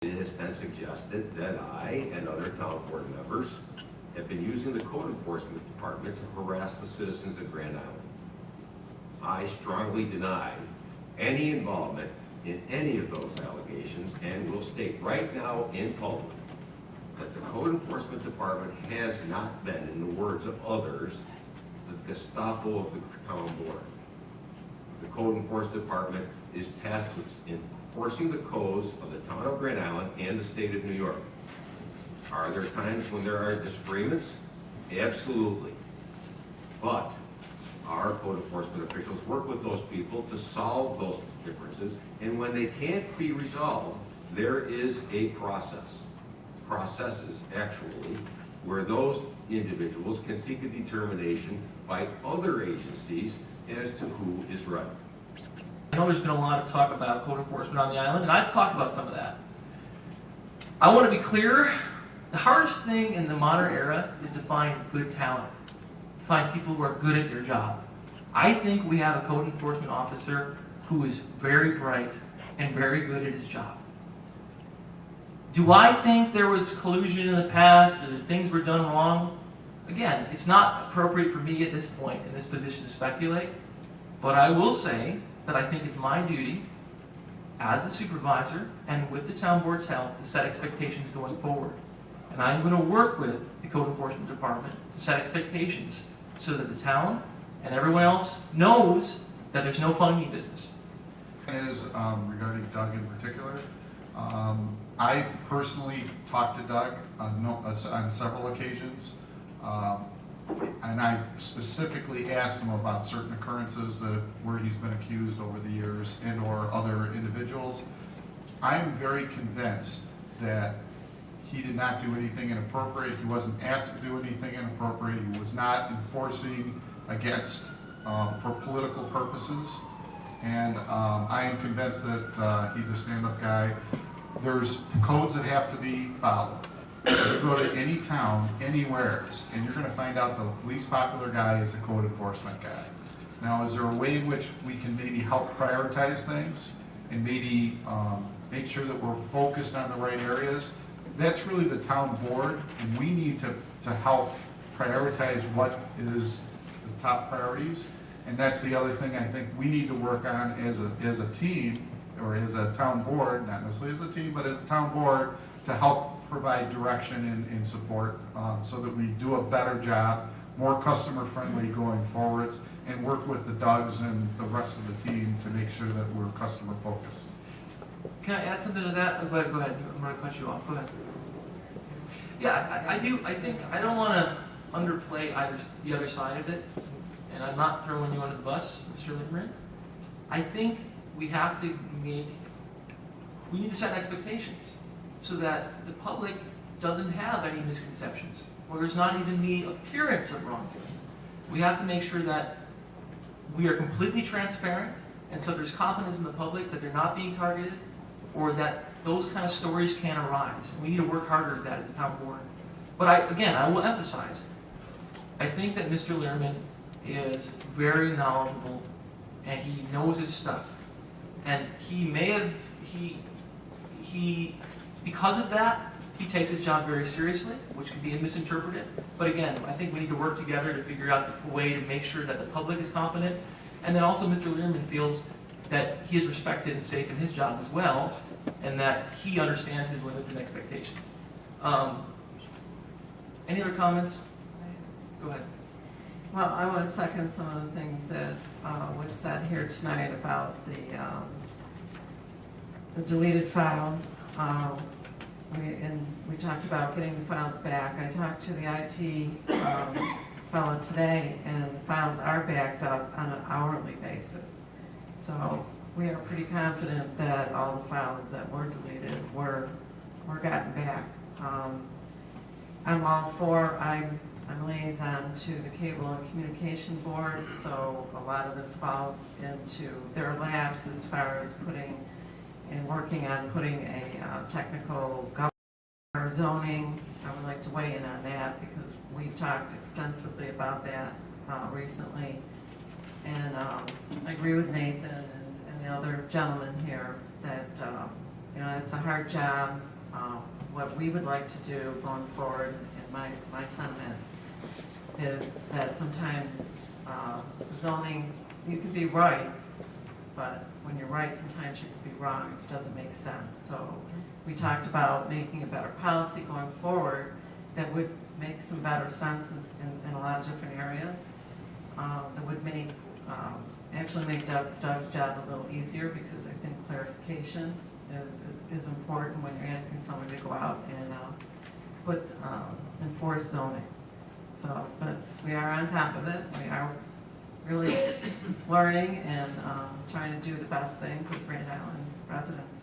It has been suggested that I and other town board members have been using the code enforcement department to harass the citizens of Grand Island. I strongly deny any involvement in any of those allegations and will state right now in public that the code enforcement department has not been, in the words of others, the Gestapo of the town board. The code enforcement department is tasked with enforcing the codes of the town of Grand Island and the state of New York. Are there times when there are disagreements? Absolutely. But our code enforcement officials work with those people to solve those differences, and when they can't be resolved, there is a processes actually, where those individuals can seek a determination by other agencies as to who is right. I know there's been a lot of talk about code enforcement on the island, and I've talked about some of that. I want to be clear, the hardest thing in the modern era is to find good talent, to find people who are good at their job. I think we have a code enforcement officer who is very bright and very good at his job. Do I think there was collusion in the past, or that things were done wrong? Again, it's not appropriate for me at this point in this position to speculate, but I will say that I think it's my duty as the supervisor and with the town board's help to set expectations going forward. And I'm going to work with the code enforcement department to set expectations so that the town and everyone else knows that there's no funny business. Is regarding Doug in particular. I've personally talked to Doug on several occasions, and I specifically asked him about certain occurrences where he's been accused over the years and/or other individuals. I'm very convinced that he did not do anything inappropriate. He wasn't asked to do anything inappropriate. He was not enforcing against for political purposes. And I am convinced that he's a stand-up guy. There's codes that have to be followed. You go to any town, anywhere, and you're going to find out the least popular guy is the code enforcement guy. Now, is there a way in which we can maybe help prioritize things and maybe make sure that we're focused on the right areas? That's really the town board, and we need to help prioritize what is the top priorities. And that's the other thing I think we need to work on as a team, or as a town board, not necessarily as a team, but as a town board, to help provide direction and support so that we do a better job, more customer friendly going forwards, and work with the Dougs and the rest of the team to make sure that we're customer focused. Can I add something to that? Oh, go ahead. I'm going to cut you off. Go ahead. Yeah, I do. I think I don't want to underplay the other side of it, and I'm not throwing you under the bus, Mr. Learman. I think we have to we need to set expectations so that the public doesn't have any misconceptions, or there's not even the appearance of wrongdoing. We have to make sure that we are completely transparent, and so there's confidence in the public that they're not being targeted, or that those kind of stories can't arise. We need to work harder at that as a town board. But I will emphasize, I think that Mr. Learman is very knowledgeable, and he knows his stuff. And he may have, because of that, he takes his job very seriously, which can be misinterpreted. But again, I think we need to work together to figure out a way to make sure that the public is confident. And then also Mr. Learman feels that he is respected and safe in his job as well, and that he understands his limits and expectations. Any other comments? Go ahead. Well, I want to second some of the things that was said here tonight about the deleted files. We talked about getting the files back. I talked to the IT fellow today, and the files are backed up on an hourly basis. So we are pretty confident that all the files that were deleted were gotten back. I'm all for, I'm liaison to the Cable and Communication Board, so a lot of this falls into their laps as far as working on putting a technical government zoning. I would like to weigh in on that because we've talked extensively about that recently. And I agree with Nathan and the other gentleman here that it's a hard job. what we would like to do going forward, and my sentiment is that sometimes zoning, you can be right, but when you're right, sometimes you can be wrong. It doesn't make sense. So we talked about making a better policy going forward that would make some better sense in a lot of different areas. That would make, actually make Doug's job a little easier, because I think clarification is important when you're asking someone to go out and enforce zoning. So, but we are on top of it. We are really learning and trying to do the best thing for Grand Island residents.